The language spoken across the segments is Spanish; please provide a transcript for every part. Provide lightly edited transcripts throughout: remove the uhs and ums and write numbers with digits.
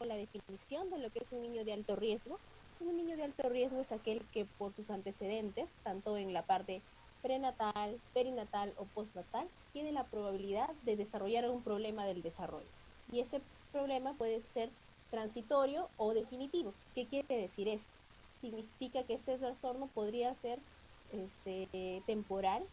con la definición de lo que es un niño de alto riesgo. Un niño de alto riesgo es aquel que por sus antecedentes, tanto en la parte prenatal, perinatal o postnatal, tiene la probabilidad de desarrollar un problema del desarrollo. Y este problema puede ser transitorio o definitivo. ¿Qué quiere decir esto? Significa que este trastorno podría ser temporal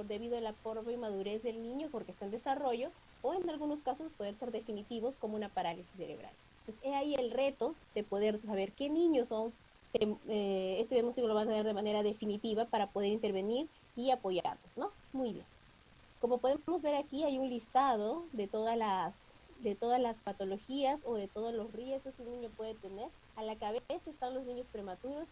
debido a la propia inmadurez del niño porque está en desarrollo, o en algunos casos poder ser definitivos como una parálisis cerebral. Entonces, es ahí el reto de poder saber qué niños son, este diagnóstico lo van a tener de manera definitiva para poder intervenir y apoyarlos, ¿no? Muy bien. Como podemos ver aquí, hay un listado de todas las patologías o de todos los riesgos que un niño puede tener. A la cabeza están los niños prematuros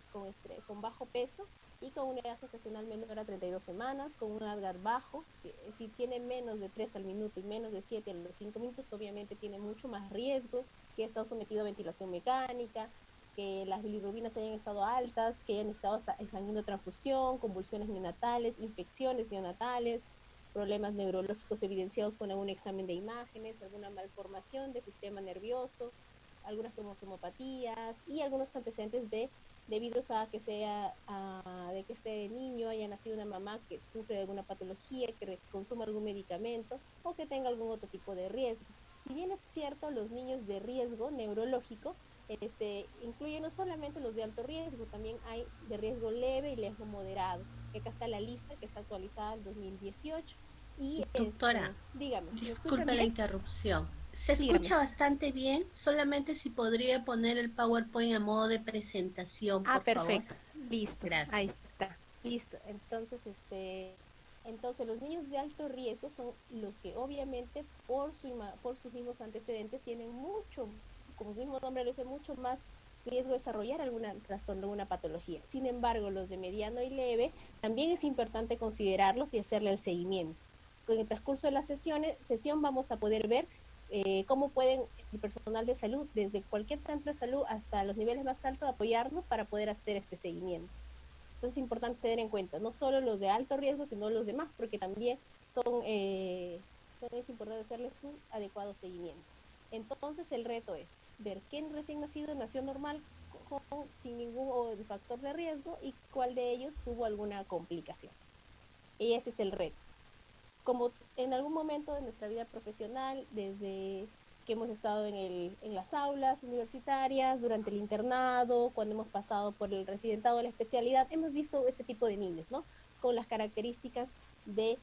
con bajo peso y con una edad gestacional menor a 32 semanas, con un Apgar bajo, que si tiene menos de 3 al minuto y menos de 7 a los 5 minutos, obviamente tiene mucho más riesgo, que ha estado sometido a ventilación mecánica, que las bilirrubinas hayan estado altas, que hayan estado sanguíneo transfusión, convulsiones neonatales, infecciones neonatales, problemas neurológicos evidenciados con algún examen de imágenes, alguna malformación del sistema nervioso, algunas cromosomopatías y algunos antecedentes debidos a que de que este niño haya nacido una mamá que sufre de alguna patología, que consuma algún medicamento o que tenga algún otro tipo de riesgo. Si bien es cierto, los niños de riesgo neurológico incluye no solamente los de alto riesgo, también hay de riesgo leve y riesgo moderado. Acá está la lista que está actualizada en 2018. Y Doctora, dígame, ¿me escuchan disculpe la bien? interrupción. Se Dígame. escucha bastante bien, solamente si podría poner el PowerPoint a modo de presentación, Ah, por favor. perfecto. Listo. Ahí Gracias. está. Listo. Entonces, entonces los niños de alto riesgo son los que obviamente por sus mismos antecedentes tienen mucho, como su mismo nombre lo dice, mucho más riesgo de desarrollar alguna trastorno, alguna patología. Sin embargo, los de mediano y leve también es importante considerarlos y hacerle el seguimiento. En el transcurso de la sesión vamos a poder ver cómo pueden el personal de salud, desde cualquier centro de salud hasta los niveles más altos, apoyarnos para poder hacer este seguimiento. Entonces es importante tener en cuenta no solo los de alto riesgo, sino los demás, porque también es importante hacerles un adecuado seguimiento. Entonces el reto es ver quién recién nacido nació normal, sin ningún factor de riesgo, y cuál de ellos tuvo alguna complicación. Y ese es el reto. Como en algún momento de nuestra vida profesional, desde que hemos estado en las aulas universitarias, durante el internado, cuando hemos pasado por el residentado de la especialidad, hemos visto este tipo de niños, ¿no? Con las características de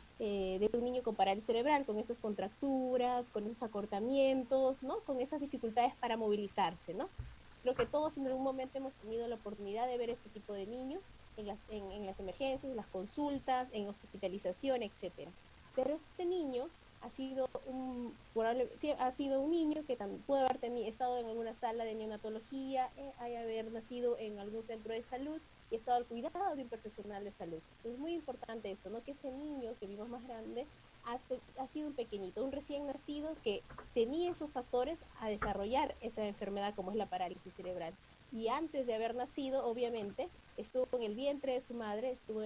un niño con parálisis cerebral, con estas contracturas, con esos acortamientos, ¿no? Con esas dificultades para movilizarse, ¿no? Creo que todos en algún momento hemos tenido la oportunidad de ver este tipo de niños en las emergencias, en las consultas, en hospitalización, etcétera. Pero este niño sí, ha sido un niño que también puede haber estado en alguna sala de neonatología, haber nacido en algún centro de salud y estado al cuidado de un profesional de salud. Entonces es muy importante eso, ¿no? Que ese niño que vimos más grande ha sido un pequeñito, un recién nacido que tenía esos factores a desarrollar esa enfermedad como es la parálisis cerebral. Y antes de haber nacido, obviamente, estuvo en el vientre de su madre, estuvo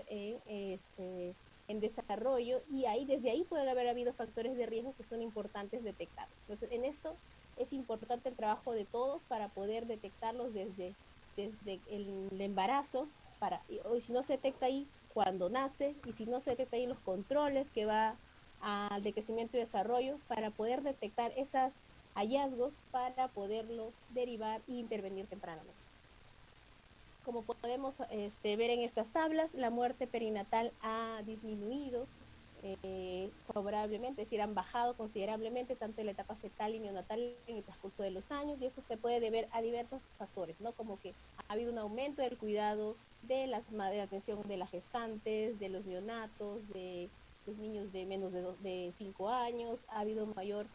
en desarrollo y desde ahí puede haber habido factores de riesgo que son importantes detectarlos. Entonces, en esto es importante el trabajo de todos para poder detectarlos desde el embarazo, y si no se detecta ahí, cuando nace, y si no se detecta ahí los controles que va al de crecimiento y desarrollo, para poder detectar esos hallazgos para poderlo derivar e intervenir tempranamente. Como podemos ver en estas tablas, la muerte perinatal ha disminuido favorablemente, es decir, han bajado considerablemente tanto en la etapa fetal y neonatal en el transcurso de los años, y esto se puede deber a diversos factores, ¿no? Como que ha habido un aumento del cuidado de la atención de las gestantes, de los neonatos, de los niños de menos de 5 años, ha habido mayor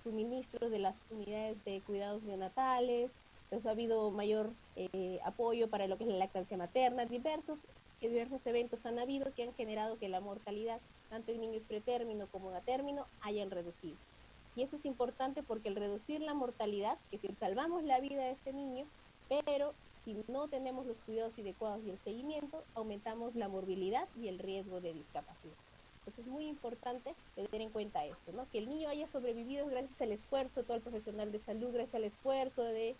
suministro de las unidades de cuidados neonatales, entonces ha habido mayor apoyo para lo que es la lactancia materna, diversos eventos han habido que han generado que la mortalidad, tanto en niños pretérmino como a término, hayan reducido. Y eso es importante porque el reducir la mortalidad, que si salvamos la vida de este niño, pero si no tenemos los cuidados adecuados y el seguimiento, aumentamos la morbilidad y el riesgo de discapacidad. Entonces es muy importante tener en cuenta esto, ¿no? Que el niño haya sobrevivido gracias al esfuerzo de todo el profesional de salud, gracias al esfuerzo de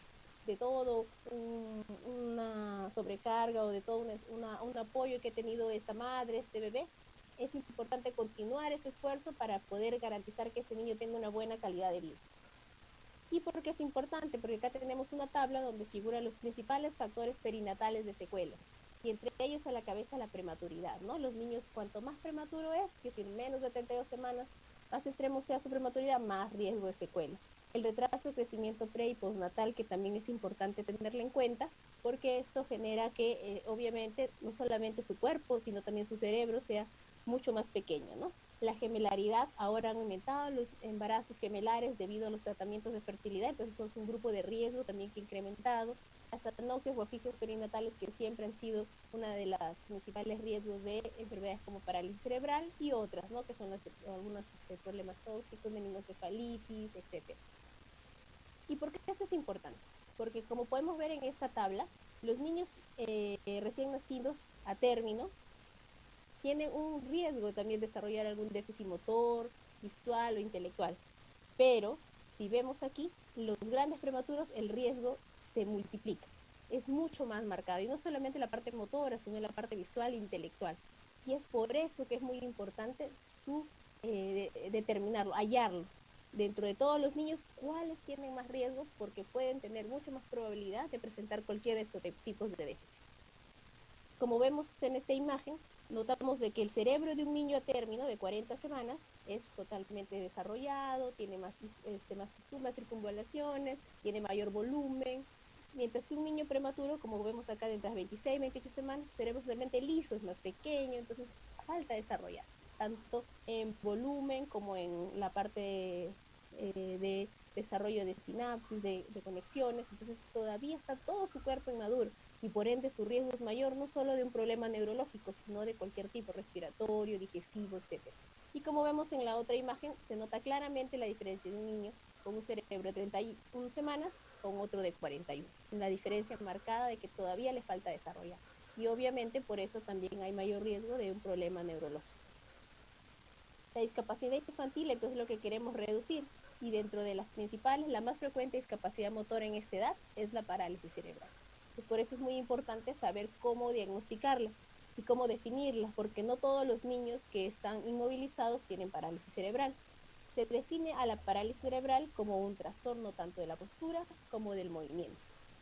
todo una sobrecarga o de todo un apoyo que ha tenido esta madre, este bebé. Es importante continuar ese esfuerzo para poder garantizar que ese niño tenga una buena calidad de vida. ¿Y por qué es importante? Porque acá tenemos una tabla donde figuran los principales factores perinatales de secuela. Y entre ellos a la cabeza la prematuridad, ¿no? Los niños, cuanto más prematuro es, que si menos de 32 semanas, más extremo sea su prematuridad, más riesgo de secuela. El retraso de crecimiento pre y postnatal, que también es importante tenerlo en cuenta, porque esto genera que, obviamente, no solamente su cuerpo, sino también su cerebro sea mucho más pequeño, ¿no? La gemelaridad, ahora han aumentado los embarazos gemelares debido a los tratamientos de fertilidad, entonces son un grupo de riesgo también que ha incrementado. Las anauxias o asfixias perinatales, que siempre han sido una de las principales riesgos de enfermedades como parálisis cerebral y otras, ¿no? Que son algunos problemas tóxicos, meningocefalitis, etc. ¿Y por qué esto es importante? Porque como podemos ver en esta tabla, los niños recién nacidos a término tienen un riesgo también de desarrollar algún déficit motor, visual o intelectual. Pero si vemos aquí, los grandes prematuros, el riesgo se multiplica. Es mucho más marcado. Y no solamente la parte motora, sino la parte visual e intelectual. Y es por eso que es muy importante determinarlo, hallarlo. Dentro de todos los niños, ¿cuáles tienen más riesgo? Porque pueden tener mucho más probabilidad de presentar cualquiera de estos tipos de déficits. Como vemos en esta imagen, notamos de que el cerebro de un niño a término de 40 semanas es totalmente desarrollado, tiene más circunvalaciones, tiene mayor volumen, mientras que un niño prematuro, como vemos acá, de entre las 26 y 28 semanas, su cerebro es totalmente liso, es más pequeño, entonces falta desarrollar, tanto en volumen como en la parte de desarrollo de sinapsis, de conexiones, entonces todavía está todo su cuerpo inmaduro y por ende su riesgo es mayor no solo de un problema neurológico, sino de cualquier tipo, respiratorio, digestivo, etc. Y como vemos en la otra imagen, se nota claramente la diferencia de un niño con un cerebro de 31 semanas con otro de 41. La diferencia marcada de que todavía le falta desarrollar. Y obviamente por eso también hay mayor riesgo de un problema neurológico. La discapacidad infantil, entonces, es lo que queremos reducir. Y dentro de las principales, la más frecuente discapacidad motora en esta edad es la parálisis cerebral. Y por eso es muy importante saber cómo diagnosticarla y cómo definirla, porque no todos los niños que están inmovilizados tienen parálisis cerebral. Se define a la parálisis cerebral como un trastorno tanto de la postura como del movimiento.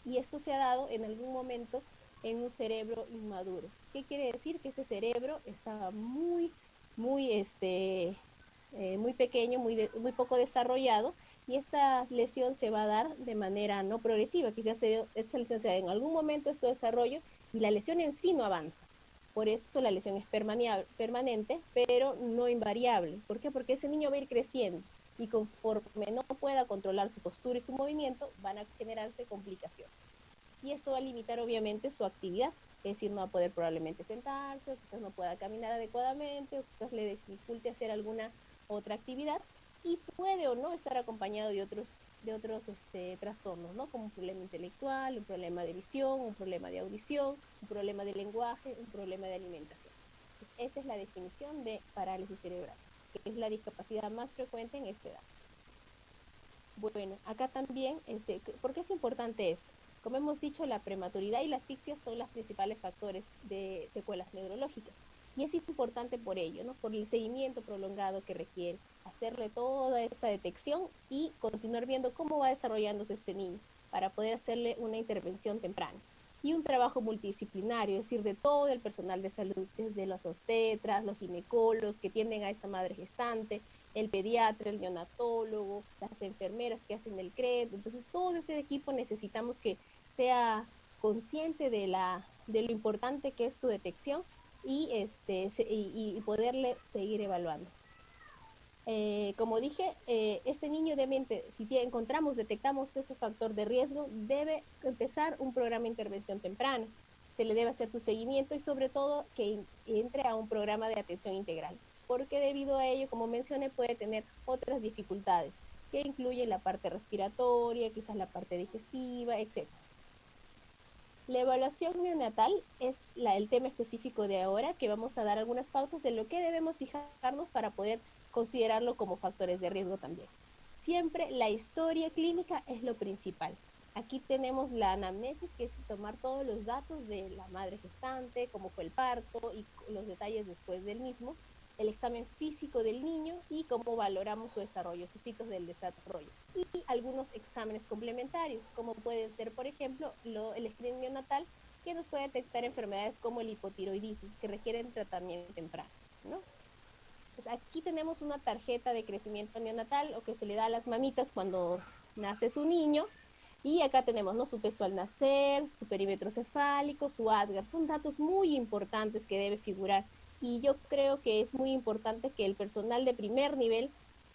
Y esto se ha dado en algún momento en un cerebro inmaduro. ¿Qué quiere decir? Que ese cerebro estaba muy muy pequeño, muy poco desarrollado, y esta lesión se va a dar de manera no progresiva, quizás esta lesión se da en algún momento de su desarrollo y la lesión en sí no avanza. Por eso la lesión es permanente, pero no invariable. ¿Por qué? Porque ese niño va a ir creciendo y conforme no pueda controlar su postura y su movimiento, van a generarse complicaciones. Y esto va a limitar obviamente su actividad, es decir, no va a poder probablemente sentarse, o quizás no pueda caminar adecuadamente, o quizás le dificulte hacer alguna otra actividad, y puede o no estar acompañado de otros trastornos, ¿no? Como un problema intelectual, un problema de visión, un problema de audición, un problema de lenguaje, un problema de alimentación. Entonces, esa es la definición de parálisis cerebral, que es la discapacidad más frecuente en esta edad. Bueno, acá también, ¿por qué es importante esto? Como hemos dicho, la prematuridad y la asfixia son los principales factores de secuelas neurológicas. Y es importante por ello, ¿no? Por el seguimiento prolongado que requiere, hacerle toda esta detección y continuar viendo cómo va desarrollándose este niño para poder hacerle una intervención temprana. Y un trabajo multidisciplinario, es decir, de todo el personal de salud, desde los obstetras, los ginecólogos que tienden a esta madre gestante, el pediatra, el neonatólogo, las enfermeras que hacen el CRED. Entonces, todo ese equipo necesitamos que sea consciente de lo importante que es su detección y poderle seguir evaluando. Como dije, este niño si detectamos ese factor de riesgo, debe empezar un programa de intervención temprana. Se le debe hacer su seguimiento y sobre todo que entre a un programa de atención integral, porque debido a ello, como mencioné, puede tener otras dificultades que incluyen la parte respiratoria, quizás la parte digestiva, etc. La evaluación neonatal es el tema específico de ahora, que vamos a dar algunas pautas de lo que debemos fijarnos para poder considerarlo como factores de riesgo también. Siempre la historia clínica es lo principal. Aquí tenemos la anamnesis, que es tomar todos los datos de la madre gestante, cómo fue el parto y los detalles después del mismo, el examen físico del niño y cómo valoramos su desarrollo, sus hitos del desarrollo. Y algunos exámenes complementarios, como pueden ser, por ejemplo, el screening neonatal, que nos puede detectar enfermedades como el hipotiroidismo, que requieren tratamiento temprano, ¿no? Pues aquí tenemos una tarjeta de crecimiento neonatal, o que se le da a las mamitas cuando nace su niño, y acá tenemos, ¿no?, su peso al nacer, su perímetro cefálico, su ADGAR. Son datos muy importantes que debe figurar. Y yo creo que es muy importante que el personal de primer nivel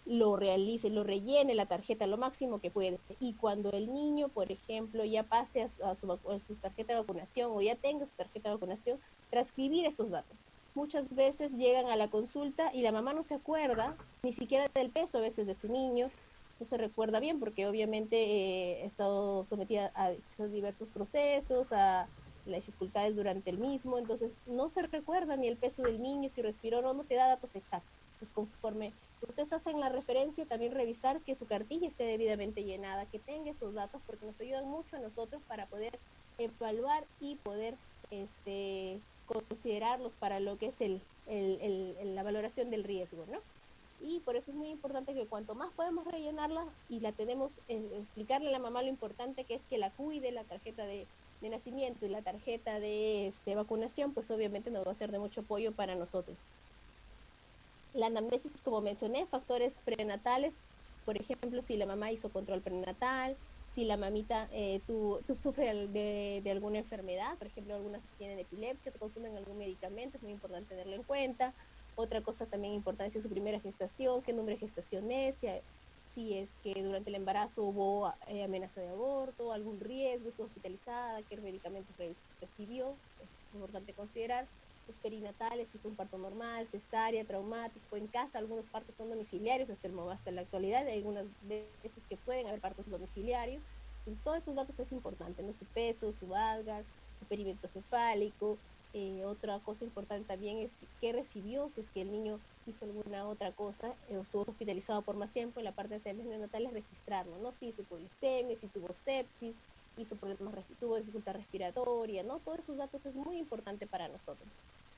lo realice, lo rellene la tarjeta lo máximo que puede. Y cuando el niño, por ejemplo, ya pase a su tarjeta de vacunación o ya tenga su tarjeta de vacunación, transcribir esos datos. Muchas veces llegan a la consulta y la mamá no se acuerda ni siquiera del peso a veces de su niño, no se recuerda bien porque obviamente he estado sometida a quizás diversos procesos, a las dificultades durante el mismo, entonces no se recuerda ni el peso del niño, si respiró o no, no te da datos exactos. Pues conforme ustedes hacen la referencia, también revisar que su cartilla esté debidamente llenada, que tenga esos datos, porque nos ayudan mucho a nosotros para poder evaluar y poder considerarlos para lo que es la valoración del riesgo, ¿no? Y por eso es muy importante que cuanto más podemos rellenarla y la tenemos, explicarle a la mamá lo importante que es que la cuide, la tarjeta de nacimiento y la tarjeta de vacunación, pues obviamente nos va a ser de mucho apoyo para nosotros. La anamnesis, como mencioné, factores prenatales, por ejemplo, si la mamá hizo control prenatal, si la mamita tú sufres de alguna enfermedad, por ejemplo, algunas tienen epilepsia, consumen algún medicamento, es muy importante tenerlo en cuenta. Otra cosa también importante es su primera gestación, qué número de gestación es, si es que durante el embarazo hubo amenaza de aborto, algún riesgo, es hospitalizada, qué medicamentos recibió, es importante considerar. Los perinatales, si fue un parto normal, cesárea, traumático, fue en casa, algunos partos son domiciliarios hasta la actualidad, hay algunas veces que pueden haber partos domiciliarios. Entonces todos estos datos es importante, ¿no? Su peso, su ADGAR, su perímetro cefálico. Otra cosa importante también es qué recibió, si es que el niño hizo alguna otra cosa, estuvo hospitalizado por más tiempo. En la parte de exámenes neonatales registrarlo, ¿no? Si hizo hipoglicemia, si tuvo sepsis, hizo problemas, tuvo dificultad respiratoria, ¿no? Todos esos datos es muy importante para nosotros.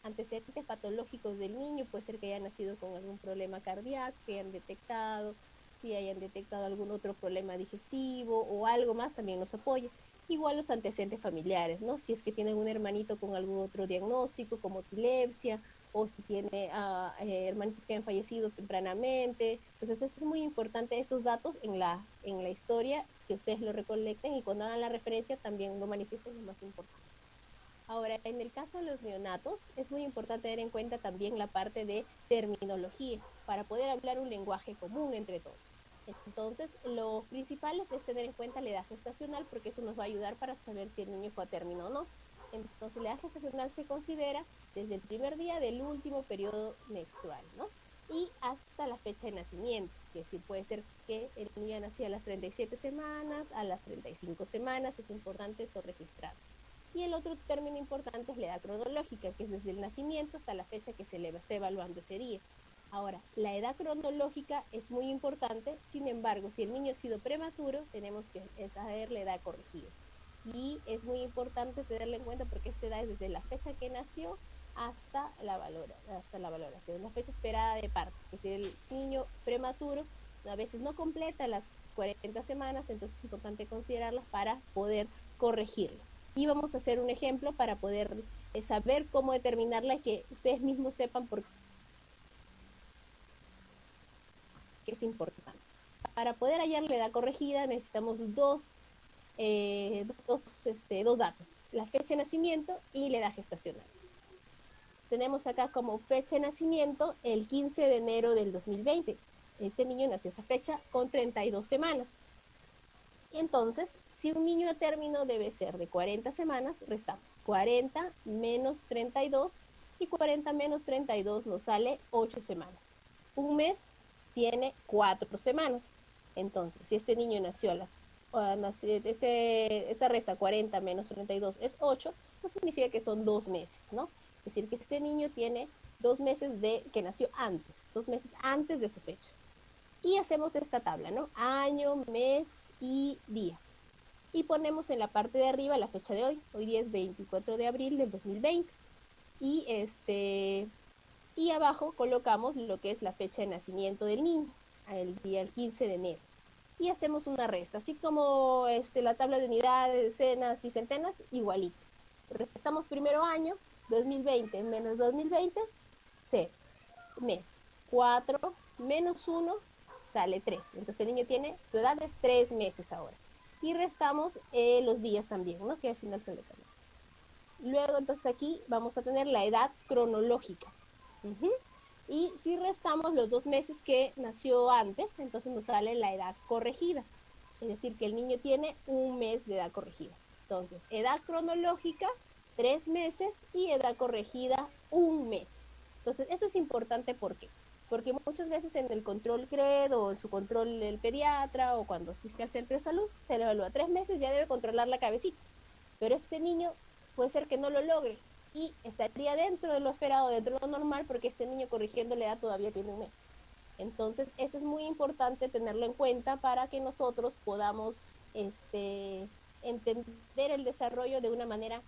Antecedentes patológicos del niño, puede ser que haya nacido con algún problema cardíaco, que hayan detectado, si hayan detectado algún otro problema digestivo o algo más, también nos apoya. Igual los antecedentes familiares, ¿no? Si es que tienen un hermanito con algún otro diagnóstico, como epilepsia, o si tiene hermanitos que han fallecido tempranamente. Entonces es muy importante esos datos en la historia, que ustedes lo recolecten y cuando hagan la referencia también lo manifiesten lo más importante. Ahora, en el caso de los neonatos, es muy importante tener en cuenta también la parte de terminología, para poder hablar un lenguaje común entre todos. Entonces, lo principal es tener en cuenta la edad gestacional, porque eso nos va a ayudar para saber si el niño fue a término o no. Entonces, la edad gestacional se considera desde el primer día del último periodo menstrual, ¿no? Y hasta la fecha de nacimiento, que sí puede ser que el niño nació a las 37 semanas, a las 35 semanas, es importante eso registrar. Y el otro término importante es la edad cronológica, que es desde el nacimiento hasta la fecha que se le está evaluando ese día. Ahora, la edad cronológica es muy importante, sin embargo, si el niño ha sido prematuro, tenemos que saber la edad corregida. Y es muy importante tenerlo en cuenta porque esta edad es desde la fecha que nació hasta la valoración, la fecha esperada de parto. Que si el niño prematuro a veces no completa las 40 semanas, entonces es importante considerarlas para poder corregirlas. Y vamos a hacer un ejemplo para poder saber cómo determinarla y que ustedes mismos sepan por qué es importante. Para poder hallar la edad corregida necesitamos dos datos, la fecha de nacimiento y la edad gestacional. Tenemos acá como fecha de nacimiento el 15 de enero del 2020. Ese niño nació esa fecha con 32 semanas. Entonces, si un niño a término debe ser de 40 semanas, restamos 40 menos 32 y 40 menos 32 nos sale 8 semanas. Un mes tiene 4 semanas. Entonces, si este niño nació a las esa resta 40 menos 32 es 8, pues significa que son 2 meses, ¿no? Es decir, que este niño tiene 2 meses de que nació antes, 2 meses antes de su fecha. Y hacemos esta tabla, ¿no? Año, mes y día. Y ponemos en la parte de arriba la fecha de hoy. Hoy día es 24 de abril del 2020. Y, y abajo colocamos lo que es la fecha de nacimiento del niño, el 15 de enero. Y hacemos una resta, así como la tabla de unidades, decenas y centenas, igualito. Restamos primero año, 2020 menos 2020, 0. Mes, 4 menos 1 sale 3. Entonces el niño tiene, su edad es 3 meses ahora. Y restamos los días también, ¿no? Que al final se le cambian. Luego, entonces aquí vamos a tener la edad cronológica. Y si restamos los 2 meses que nació antes, entonces nos sale la edad corregida. Es decir, que el niño tiene 1 mes de edad corregida. Entonces, edad cronológica, 3 meses y edad corregida, 1 mes. Entonces, eso es importante, ¿por qué? Porque muchas veces en el control CRED o en su control el pediatra o cuando asiste al centro de salud, se le evalúa 3 meses, ya debe controlar la cabecita. Pero este niño puede ser que no lo logre y estaría dentro de lo esperado, dentro de lo normal, porque este niño corrigiendo la edad todavía tiene 1 mes. Entonces, eso es muy importante tenerlo en cuenta para que nosotros podamos entender el desarrollo de una manera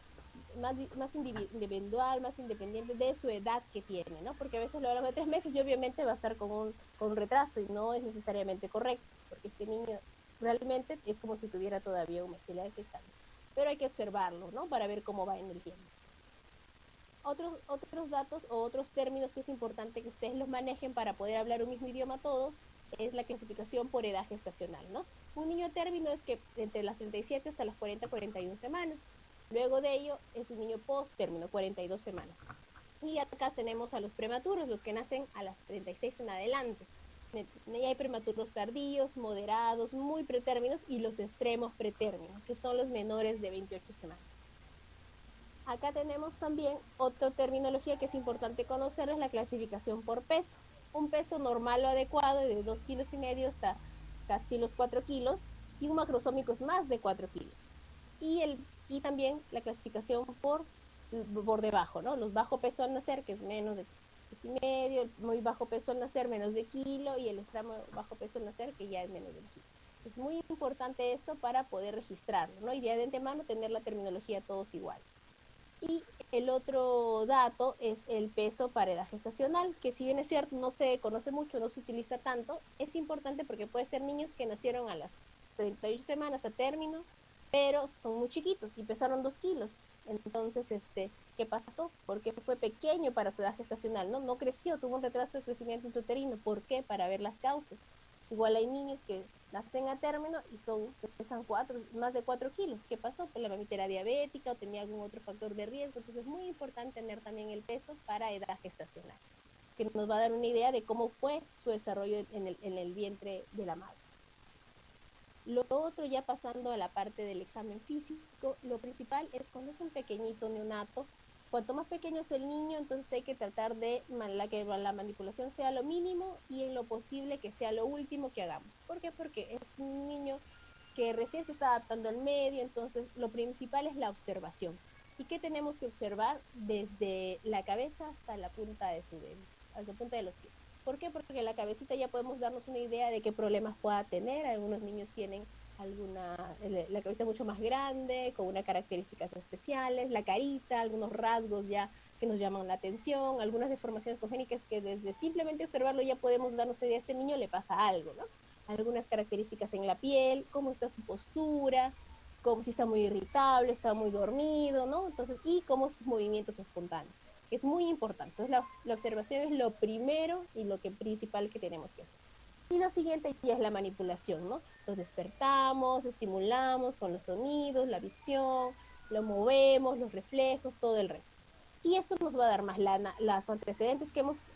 más individual, más independiente de su edad que tiene, ¿no? Porque a veces lo hablamos de 3 meses y obviamente va a estar con un retraso y no es necesariamente correcto, porque este niño realmente es como si tuviera todavía 1 mes y le da exámenes. Pero hay que observarlo, ¿no? Para ver cómo va en el tiempo. Otros datos o otros términos que es importante que ustedes los manejen para poder hablar un mismo idioma todos es la clasificación por edad gestacional, ¿no? Un niño término es que entre las 37 hasta las 41 semanas. Luego de ello es un niño post-término, 42 semanas. Y acá tenemos a los prematuros, los que nacen a las 36 en adelante. Y hay prematuros tardíos, moderados, muy pretérminos y los extremos pretérminos, que son los menores de 28 semanas. Acá tenemos también otra terminología que es importante conocer, es la clasificación por peso. Un peso normal o adecuado de 2,5 kilos hasta casi los 4 kilos y un macrosómico es más de 4 kilos. Y también la clasificación por debajo, ¿no? Los bajo peso al nacer, que es menos de 2,5, el muy bajo peso al nacer menos de kilo y el extremo bajo peso al nacer que ya es menos de kilo. Es muy importante esto para poder registrarlo, ¿no? Y de antemano tener la terminología todos iguales. Y el otro dato es el peso para edad gestacional, que si bien es cierto no se conoce mucho, no se utiliza tanto, es importante porque puede ser niños que nacieron a las 38 semanas a término, pero son muy chiquitos y pesaron 2 kilos. Entonces, ¿qué pasó? Porque fue pequeño para su edad gestacional, ¿no? No creció, tuvo un retraso de crecimiento intrauterino. ¿Por qué? Para ver las causas. Igual hay niños que nacen a término y pesan más de 4 kilos. ¿Qué pasó? Pues la mamita era diabética o tenía algún otro factor de riesgo. Entonces es muy importante tener también el peso para edad gestacional, que nos va a dar una idea de cómo fue su desarrollo en el vientre de la madre. Lo otro, ya pasando a la parte del examen físico, lo principal es cuando es un pequeñito neonato. Cuanto más pequeño es el niño, entonces hay que tratar de que la manipulación sea lo mínimo y en lo posible que sea lo último que hagamos. ¿Por qué? Porque es un niño que recién se está adaptando al medio, entonces lo principal es la observación. ¿Y qué tenemos que observar? Desde la cabeza hasta la punta de sus dedos, hasta la punta de los pies. ¿Por qué? Porque en la cabecita ya podemos darnos una idea de qué problemas pueda tener. Algunos niños tienen la cabeza mucho más grande, con unas características especiales, la carita, algunos rasgos ya que nos llaman la atención, algunas deformaciones congénitas que desde simplemente observarlo ya podemos darnos idea, a este niño le pasa algo, ¿no? Algunas características en la piel, cómo está su postura, como si está muy irritable, está muy dormido, ¿no? Entonces, y cómo sus movimientos espontáneos. Es muy importante. Entonces, la observación es lo primero y lo principal que tenemos que hacer. Y lo siguiente ya es la manipulación, ¿no? Los despertamos, estimulamos con los sonidos, la visión, lo movemos, los reflejos, todo el resto. Y esto nos va a dar más las antecedentes que hemos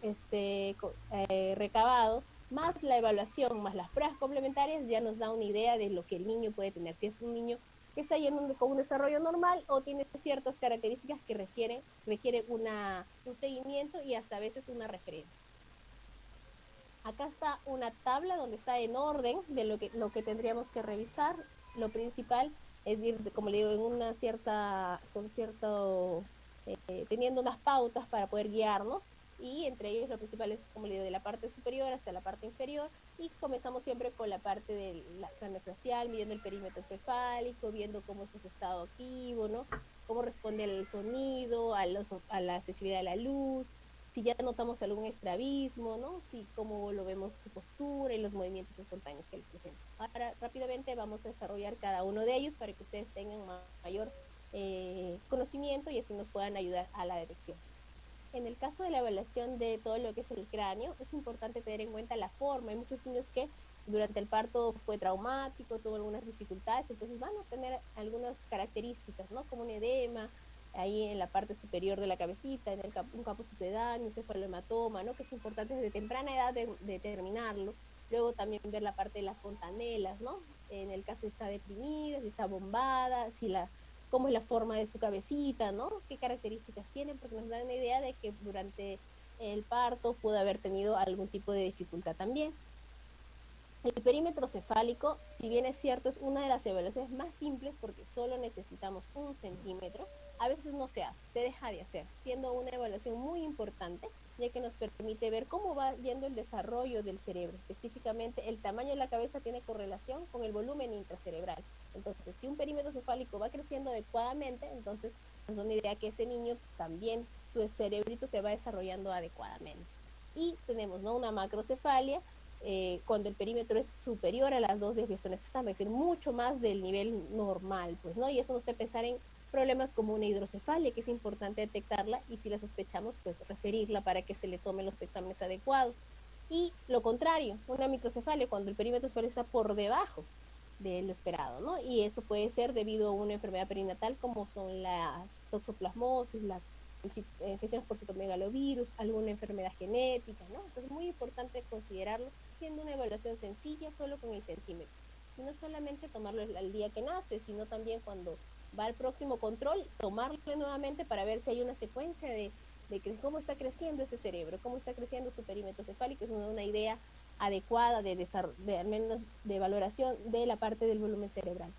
recabado, más la evaluación, más las pruebas complementarias, ya nos da una idea de lo que el niño puede tener. Si es un niño que está yendo con un desarrollo normal o tiene ciertas características que requieren un seguimiento y hasta a veces una referencia. Acá está una tabla donde está en orden de lo que tendríamos que revisar. lo principal es ir, como le digo, en una cierta, con cierto, teniendo unas pautas para poder guiarnos, y entre ellos lo principal es, como le digo, de la parte superior hasta la parte inferior, y comenzamos siempre con la parte de la craneofacial, midiendo el perímetro cefálico, viendo cómo es su estado activo, ¿no? Cómo responde al sonido, a la accesibilidad de la luz, si ya notamos algún estrabismo, ¿no? Si cómo lo vemos su postura y los movimientos espontáneos que le presenta. Ahora rápidamente vamos a desarrollar cada uno de ellos para que ustedes tengan mayor conocimiento y así nos puedan ayudar a la detección. En el caso de la evaluación de todo lo que es el cráneo, es importante tener en cuenta la forma. Hay muchos niños que durante el parto fue traumático, tuvo algunas dificultades, entonces van a tener algunas características, ¿no? Como un edema, ahí en la parte superior de la cabecita, en un campo subcutáneo, un cefalohematoma, ¿no? Que es importante desde temprana edad determinarlo. Luego también ver la parte de las fontanelas, ¿no? En el caso si está deprimida, si está bombada, si la cómo es la forma de su cabecita, ¿no? ¿Qué características tienen? Porque nos da una idea de que durante el parto pudo haber tenido algún tipo de dificultad también. El perímetro cefálico, si bien es cierto, es una de las evaluaciones más simples porque solo necesitamos 1 centímetro, a veces no se hace, se deja de hacer, siendo una evaluación muy importante, ya que nos permite ver cómo va yendo el desarrollo del cerebro. Específicamente, el tamaño de la cabeza tiene correlación con el volumen intracerebral. Entonces, si un perímetro cefálico va creciendo adecuadamente, entonces nos da una idea que ese niño también, su cerebrito se va desarrollando adecuadamente. Y tenemos, ¿no?, una macrocefalia, cuando el perímetro es superior a las 2 desviaciones estándar, es decir, mucho más del nivel normal, pues, ¿no? Y eso nos hace pensar en problemas como una hidrocefalia, que es importante detectarla y si la sospechamos, pues referirla para que se le tomen los exámenes adecuados. Y lo contrario, una microcefalia, cuando el perímetro cefálico está por debajo de lo esperado, ¿no? Y eso puede ser debido a una enfermedad perinatal como son las toxoplasmosis, las infecciones por citomegalovirus, alguna enfermedad genética, ¿no? Entonces es muy importante considerarlo siendo una evaluación sencilla solo con el centímetro. Y no solamente tomarlo al día que nace, sino también cuando va al próximo control, tomarlo nuevamente para ver si hay una secuencia de cómo está creciendo ese cerebro, cómo está creciendo su perímetro cefálico, es una idea adecuada de al menos de valoración de la parte del volumen cerebral.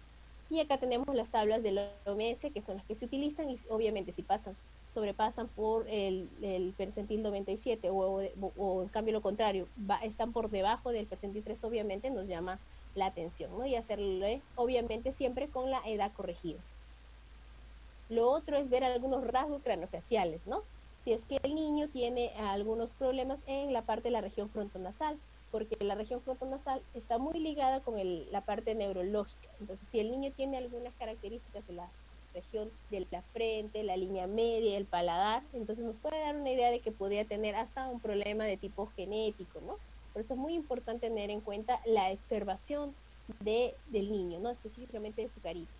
Y acá tenemos las tablas de la OMS, que son las que se utilizan, y obviamente si sobrepasan por el percentil 97 o en cambio lo contrario, están por debajo del percentil 3, obviamente nos llama la atención, ¿no? Y hacerlo, obviamente, siempre con la edad corregida. Lo otro es ver algunos rasgos craneofaciales, ¿no? Si es que el niño tiene algunos problemas en la parte de la región frontonasal, porque la región frontonasal está muy ligada con la parte neurológica. Entonces, si el niño tiene algunas características en la región de la frente, la línea media, el paladar, entonces nos puede dar una idea de que podría tener hasta un problema de tipo genético, ¿no? Por eso es muy importante tener en cuenta la observación del niño, ¿no? Específicamente de su carita.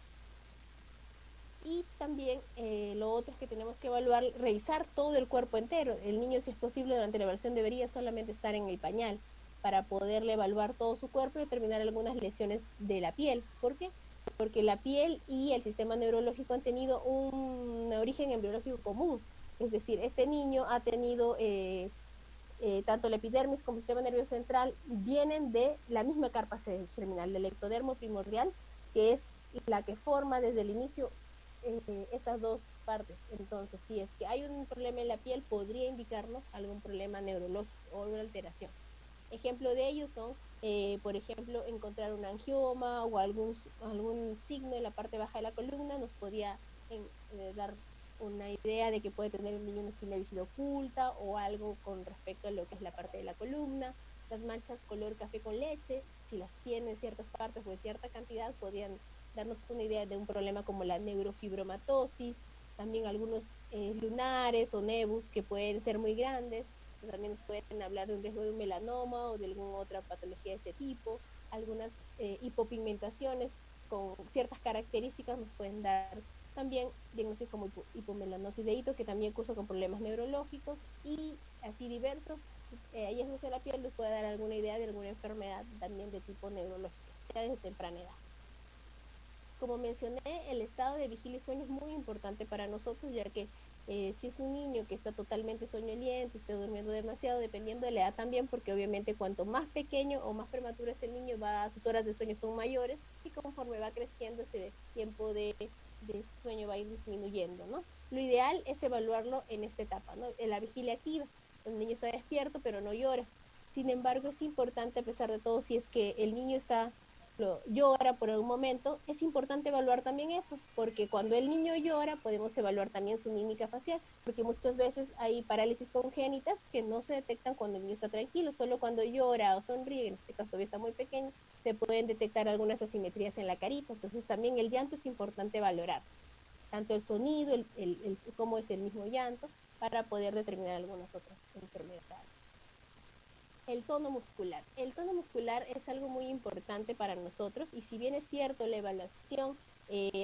Y también lo otro es que tenemos que evaluar, revisar todo el cuerpo entero. El niño, si es posible, durante la evaluación debería solamente estar en el pañal para poderle evaluar todo su cuerpo y determinar algunas lesiones de la piel. ¿Por qué? Porque la piel y el sistema neurológico han tenido un origen embriológico común. Es decir, este niño ha tenido tanto la epidermis como el sistema nervioso central vienen de la misma carpa germinal, del ectodermo primordial, que es la que forma desde el inicio esas dos partes. Entonces, si es que hay un problema en la piel, podría indicarnos algún problema neurológico o una alteración. Ejemplo de ellos son, por ejemplo, encontrar un angioma o algún signo en la parte baja de la columna nos podría dar una idea de que puede tener un niño una espina bífida oculta o algo con respecto a lo que es la parte de la columna. Las manchas color café con leche, si las tiene en ciertas partes o en cierta cantidad, podrían darnos una idea de un problema como la neurofibromatosis, también algunos lunares o nebus que pueden ser muy grandes, también nos pueden hablar de un riesgo de un melanoma o de alguna otra patología de ese tipo. Algunas hipopigmentaciones con ciertas características nos pueden dar también diagnósticos como hipomelanosis de hito, que también cursa con problemas neurológicos y así diversos. Hallazgos en la piel nos puede dar alguna idea de alguna enfermedad también de tipo neurológica, ya desde temprana edad. Como mencioné, el estado de vigilia y sueño es muy importante para nosotros, ya que Si es un niño que está totalmente soñoliento, está durmiendo demasiado, dependiendo de la edad también, porque obviamente cuanto más pequeño o más prematuro es el niño, sus horas de sueño son mayores y conforme va creciendo ese tiempo de sueño va a ir disminuyendo, ¿no? Lo ideal es evaluarlo en esta etapa, ¿no? En la vigilia activa, el niño está despierto pero no llora. Sin embargo, es importante, a pesar de todo, si es que el niño llora por algún momento, es importante evaluar también eso, porque cuando el niño llora podemos evaluar también su mímica facial, porque muchas veces hay parálisis congénitas que no se detectan cuando el niño está tranquilo, solo cuando llora o sonríe, en este caso todavía está muy pequeño, se pueden detectar algunas asimetrías en la carita, entonces también el llanto es importante valorar, tanto el sonido, cómo es el mismo llanto, para poder determinar algunas otras enfermedades. El tono muscular. El tono muscular es algo muy importante para nosotros y si bien es cierto la evaluación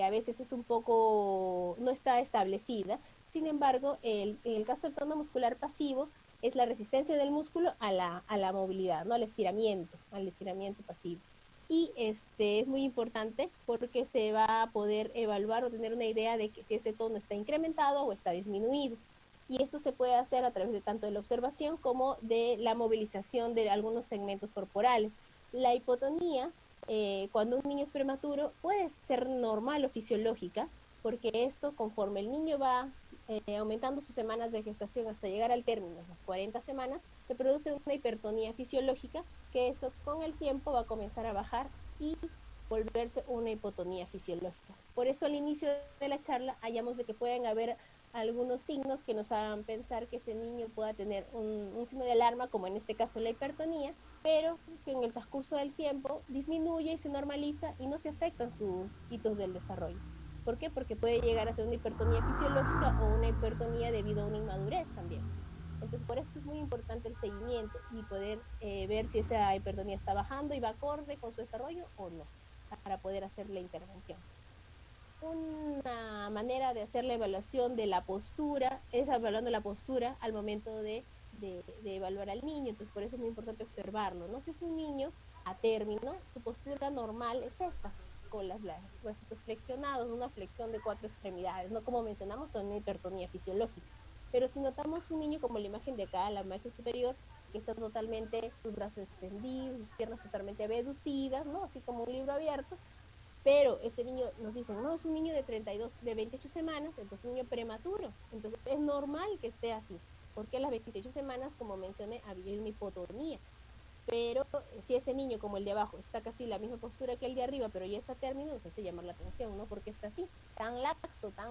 a veces es un poco, no está establecida, sin embargo, en el caso del tono muscular pasivo es la resistencia del músculo a la movilidad, ¿no? Al estiramiento pasivo. Y es muy importante porque se va a poder evaluar o tener una idea de que si ese tono está incrementado o está disminuido y esto se puede hacer a través de tanto de la observación como de la movilización de algunos segmentos corporales. La hipotonía, cuando un niño es prematuro, puede ser normal o fisiológica, porque esto, conforme el niño va aumentando sus semanas de gestación hasta llegar al término, las 40 semanas, se produce una hipertonía fisiológica, que eso con el tiempo va a comenzar a bajar y volverse una hipotonía fisiológica. Por eso al inicio de la charla hallamos de que pueden haber algunos signos que nos hagan pensar que ese niño pueda tener un signo de alarma, como en este caso la hipertonía, pero que en el transcurso del tiempo disminuye y se normaliza y no se afectan sus hitos del desarrollo. ¿Por qué? Porque puede llegar a ser una hipertonía fisiológica o una hipertonía debido a una inmadurez también. Entonces, por esto es muy importante el seguimiento y poder ver si esa hipertonía está bajando y va acorde con su desarrollo o no, para poder hacer la intervención. Una manera de hacer la evaluación de la postura es evaluando la postura al momento de evaluar al niño, entonces por eso es muy importante observarlo, ¿no? Si es un niño a término, su postura normal es esta, con los bracitos flexionados, una flexión de 4 extremidades, ¿no? Como mencionamos, son una hipertonía fisiológica. Pero si notamos un niño como la imagen de acá, la imagen superior, que está totalmente, sus brazos extendidos, sus piernas totalmente abducidas, ¿no? Así como un libro abierto, pero este niño nos dicen, no, es un niño de 32, de 28 semanas, entonces un niño prematuro. Entonces es normal que esté así, porque a las 28 semanas, como mencioné, había una hipotonía. Pero si ese niño, como el de abajo, está casi la misma postura que el de arriba, pero ya está a término, nos hace llamar la atención, ¿no? Porque está así, tan laxo, tan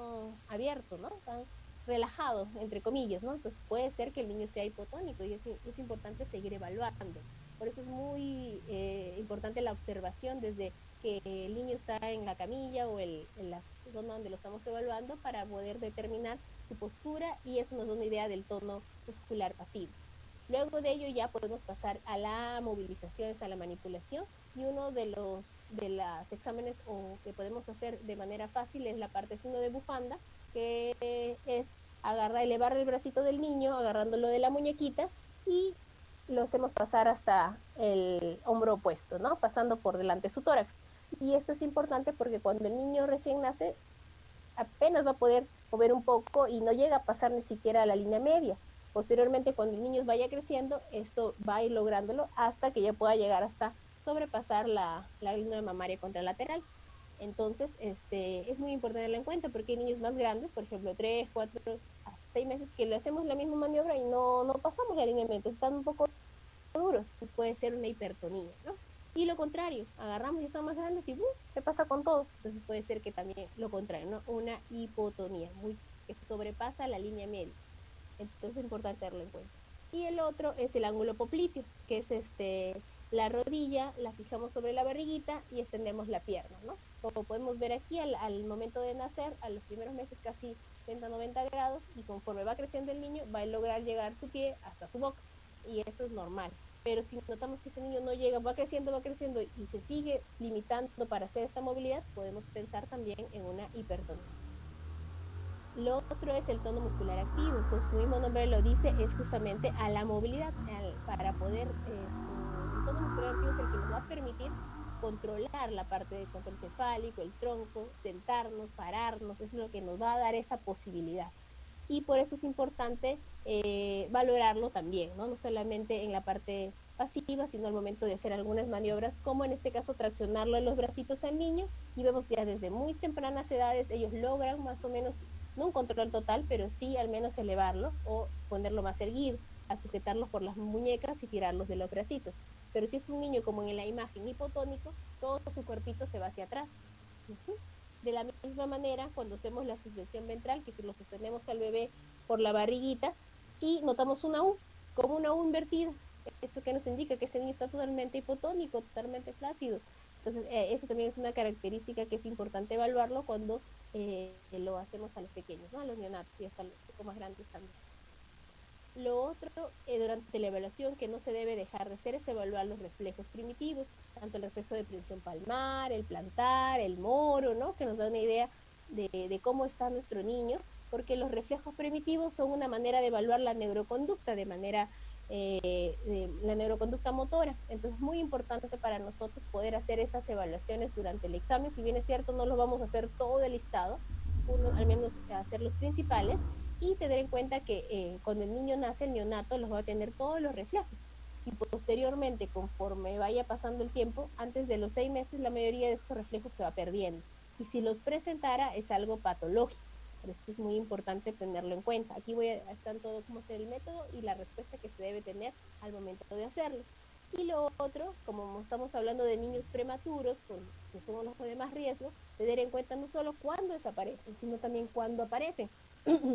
abierto, ¿no? Tan relajado, entre comillas, ¿no? Entonces puede ser que el niño sea hipotónico y es importante seguir evaluando. Por eso es muy importante la observación desde que el niño está en la camilla o en la zona donde lo estamos evaluando para poder determinar su postura y eso nos da una idea del tono muscular pasivo. Luego de ello ya podemos pasar a la movilización, a la manipulación y uno de los exámenes o que podemos hacer de manera fácil es la parte signo de bufanda, que es elevar el bracito del niño agarrándolo de la muñequita y lo hacemos pasar hasta el hombro opuesto, ¿no? Pasando por delante de su tórax. Y esto es importante porque cuando el niño recién nace apenas va a poder mover un poco y no llega a pasar ni siquiera a la línea media. Posteriormente, cuando el niño vaya creciendo, esto va a ir lográndolo hasta que ya pueda llegar hasta sobrepasar la línea mamaria contralateral. Entonces, es muy importante tenerlo en cuenta porque hay niños más grandes, por ejemplo, 3, 4, hasta 6 meses, que le hacemos la misma maniobra y no pasamos la línea media, entonces están un poco duros, pues puede ser una hipertonía, ¿no? Y lo contrario, agarramos y están más grandes y se pasa con todo. Entonces puede ser que también lo contrario, ¿no? Una hipotonía, que sobrepasa la línea media. Entonces es importante tenerlo en cuenta. Y el otro es el ángulo popliteo, que es la rodilla, la fijamos sobre la barriguita y extendemos la pierna, ¿no? Como podemos ver aquí, al momento de nacer, a los primeros meses casi 90 grados y conforme va creciendo el niño, va a lograr llegar su pie hasta su boca. Y eso es normal. Pero si notamos que ese niño no llega, va creciendo y se sigue limitando para hacer esta movilidad, podemos pensar también en una hipertonía. Lo otro es el tono muscular activo, pues su mismo nombre lo dice, es justamente a la movilidad, para poder, el tono muscular activo es el que nos va a permitir controlar la parte del control cefálico, el tronco, sentarnos, pararnos, es lo que nos va a dar esa posibilidad. y por eso es importante valorarlo también, ¿no? No solamente en la parte pasiva, sino al momento de hacer algunas maniobras, como en este caso traccionarlo en los bracitos al niño, y vemos ya desde muy tempranas edades ellos logran más o menos, no un control total, pero sí al menos elevarlo o ponerlo más erguido, al sujetarlos por las muñecas y tirarlos de los bracitos. Pero si es un niño como en la imagen hipotónico, todo su cuerpito se va hacia atrás. De la misma manera, cuando hacemos la suspensión ventral, que si lo sostenemos al bebé por la barriguita y notamos una U, como una U invertida, eso que nos indica que ese niño está totalmente hipotónico, totalmente flácido. Entonces, eso también es una característica que es importante evaluarlo cuando lo hacemos a los pequeños, ¿no? A los neonatos y hasta los un poco más grandes también. Lo otro, durante la evaluación que no se debe dejar de hacer es evaluar los reflejos primitivos, tanto el reflejo de presión palmar, el plantar, el moro, ¿no? Que nos da una idea de cómo está nuestro niño, porque los reflejos primitivos son una manera de evaluar la neuroconducta, de la neuroconducta motora. Entonces es muy importante para nosotros poder hacer esas evaluaciones durante el examen. Si bien es cierto, no lo vamos a hacer todo el listado, al menos hacer los principales, y tener en cuenta que cuando el niño nace, el neonato los va a tener todos los reflejos. Y posteriormente, conforme vaya pasando el tiempo, antes de los 6 meses, la mayoría de estos reflejos se va perdiendo. Y si los presentara, es algo patológico. Por esto es muy importante tenerlo en cuenta. Aquí voy a estar todo cómo hacer el método y la respuesta que se debe tener al momento de hacerlo. Y lo otro, como estamos hablando de niños prematuros, que son los de más riesgo, tener en cuenta no solo cuándo desaparecen, sino también cuándo aparecen.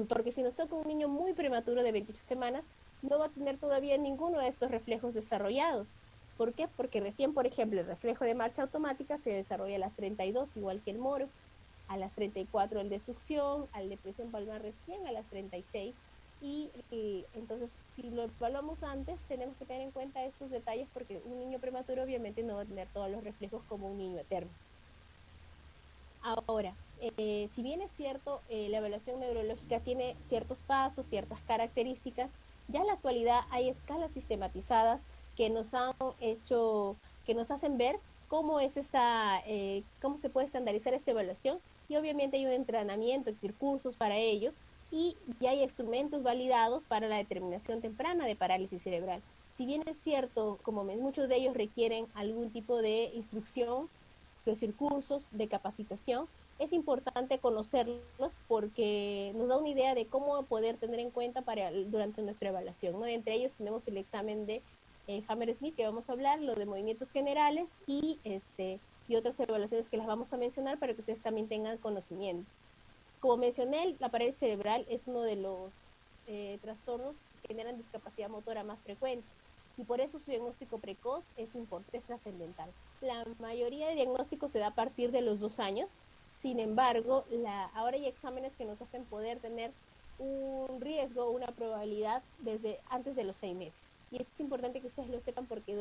Porque si nos toca un niño muy prematuro de 28 semanas, no va a tener todavía ninguno de estos reflejos desarrollados. ¿Por qué? Porque recién, por ejemplo, el reflejo de marcha automática se desarrolla a las 32, igual que el moro, a las 34 el de succión, al de presión palmar recién a las 36. Y entonces, si lo evaluamos antes, tenemos que tener en cuenta estos detalles porque un niño prematuro obviamente no va a tener todos los reflejos como un niño eterno. Ahora, si bien es cierto, la evaluación neurológica tiene ciertos pasos, ciertas características, ya en la actualidad hay escalas sistematizadas que nos han hecho, que nos hacen ver cómo es cómo se puede estandarizar esta evaluación, y obviamente hay un entrenamiento, existen cursos para ello, y ya hay instrumentos validados para la determinación temprana de parálisis cerebral. Si bien es cierto, como muchos de ellos requieren algún tipo de instrucción, decir, cursos de capacitación, es importante conocerlos porque nos da una idea de cómo poder tener en cuenta durante nuestra evaluación, ¿no? Entre ellos tenemos el examen de Hammersmith, que vamos a hablar, lo de movimientos generales y otras evaluaciones que las vamos a mencionar para que ustedes también tengan conocimiento. Como mencioné, la parálisis cerebral es uno de los trastornos que generan discapacidad motora más frecuente, y por eso su diagnóstico precoz es importante, es trascendental. La mayoría de diagnósticos se da a partir de los 2 años. Sin embargo, ahora hay exámenes que nos hacen poder tener un riesgo, una probabilidad desde antes de los 6 meses. Y es importante que ustedes lo sepan porque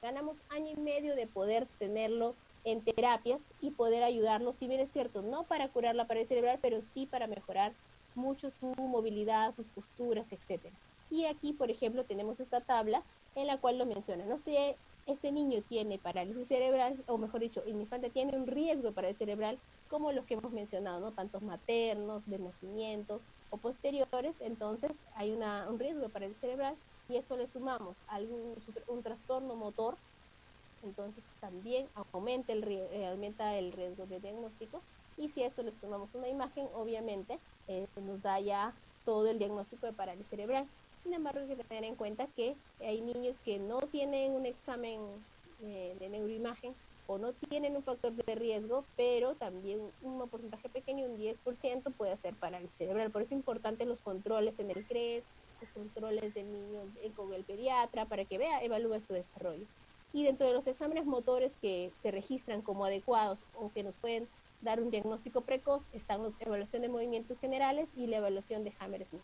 ganamos año y medio de poder tenerlo en terapias y poder ayudarlos, si bien es cierto, no para curar la parálisis cerebral, pero sí para mejorar mucho su movilidad, sus posturas, etcétera. Y aquí, por ejemplo, tenemos esta tabla en la cual lo menciona, no sé, este niño tiene parálisis cerebral, o mejor dicho, el infante tiene un riesgo de parálisis cerebral como los que hemos mencionado, ¿no? Tantos maternos, de nacimiento o posteriores, entonces hay un riesgo de parálisis cerebral, y eso le sumamos un trastorno motor, entonces también aumenta el riesgo de diagnóstico, y si a eso le sumamos una imagen, obviamente nos da ya todo el diagnóstico de parálisis cerebral. Sin embargo, hay que tener en cuenta que hay niños que no tienen un examen de neuroimagen o no tienen un factor de riesgo, pero también un porcentaje pequeño, un 10%, puede hacer parálisis cerebral. Por eso es importante los controles en el CRED, los controles del niño con el pediatra, para que evalúe su desarrollo. Y dentro de los exámenes motores que se registran como adecuados o que nos pueden dar un diagnóstico precoz, están la evaluación de movimientos generales y la evaluación de Hammersmith.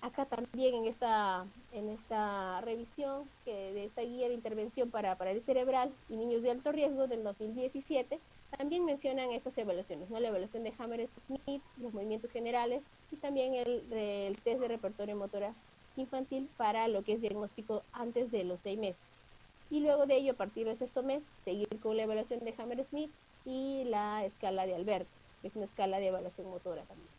Acá también en esta revisión de esta guía de intervención para parálisis cerebral y niños de alto riesgo del 2017, también mencionan estas evaluaciones, ¿no? La evaluación de Hammersmith, los movimientos generales, y también el test de repertorio motora infantil para lo que es diagnóstico antes de los 6 meses. Y luego de ello, a partir del 6º mes, seguir con la evaluación de Hammersmith y la escala de Albert, que es una escala de evaluación motora también.